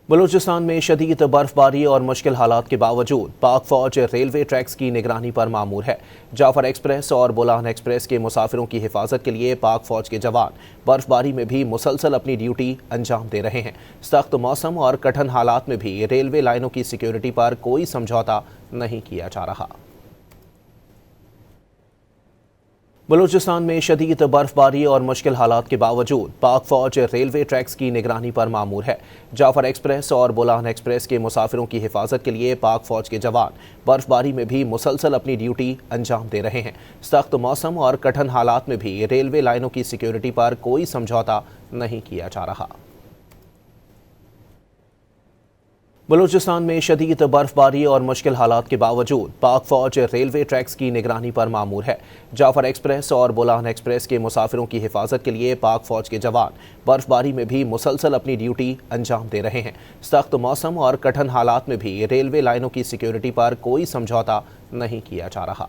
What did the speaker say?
बलूचिस्तान में शदीद बर्फबारी और मुश्किल हालात के बावजूद पाक फौज रेलवे ट्रैक्स की निगरानी पर मामूर है। जाफर एक्सप्रेस और बोलान एक्सप्रेस के मुसाफिरों की हिफाजत के लिए पाक फौज के जवान बर्फबारी में भी मुसलसल अपनी ड्यूटी अंजाम दे रहे हैं। सख्त मौसम और कठिन हालात में भी रेलवे लाइनों की सिक्योरिटी पर कोई समझौता नहीं किया जा रहा। बलूचिस्तान में शदीद बर्फबारी और मुश्किल हालात के बावजूद पाक फौज रेलवे ट्रैक्स की निगरानी पर मामूर है। जाफर एक्सप्रेस और बोलान एक्सप्रेस के मुसाफिरों की हिफाजत के लिए पाक फौज के जवान बर्फबारी में भी मुसलसल अपनी ड्यूटी अंजाम दे रहे हैं। सख्त मौसम और कठिन हालात में भी रेलवे लाइनों की सिक्योरिटी पर कोई समझौता नहीं किया जा रहा। बलूचिस्तान में शदीद बर्फबारी और मुश्किल हालात के बावजूद पाक फौज रेलवे ट्रैक्स की निगरानी पर मामूर है। जाफर एक्सप्रेस और बोलान एक्सप्रेस के मुसाफिरों की हिफाजत के लिए पाक फौज के जवान बर्फबारी में भी मुसलसल अपनी ड्यूटी अंजाम दे रहे हैं। सख्त मौसम और कठिन हालात में भी रेलवे लाइनों की सिक्योरिटी पर कोई समझौता नहीं किया जा रहा।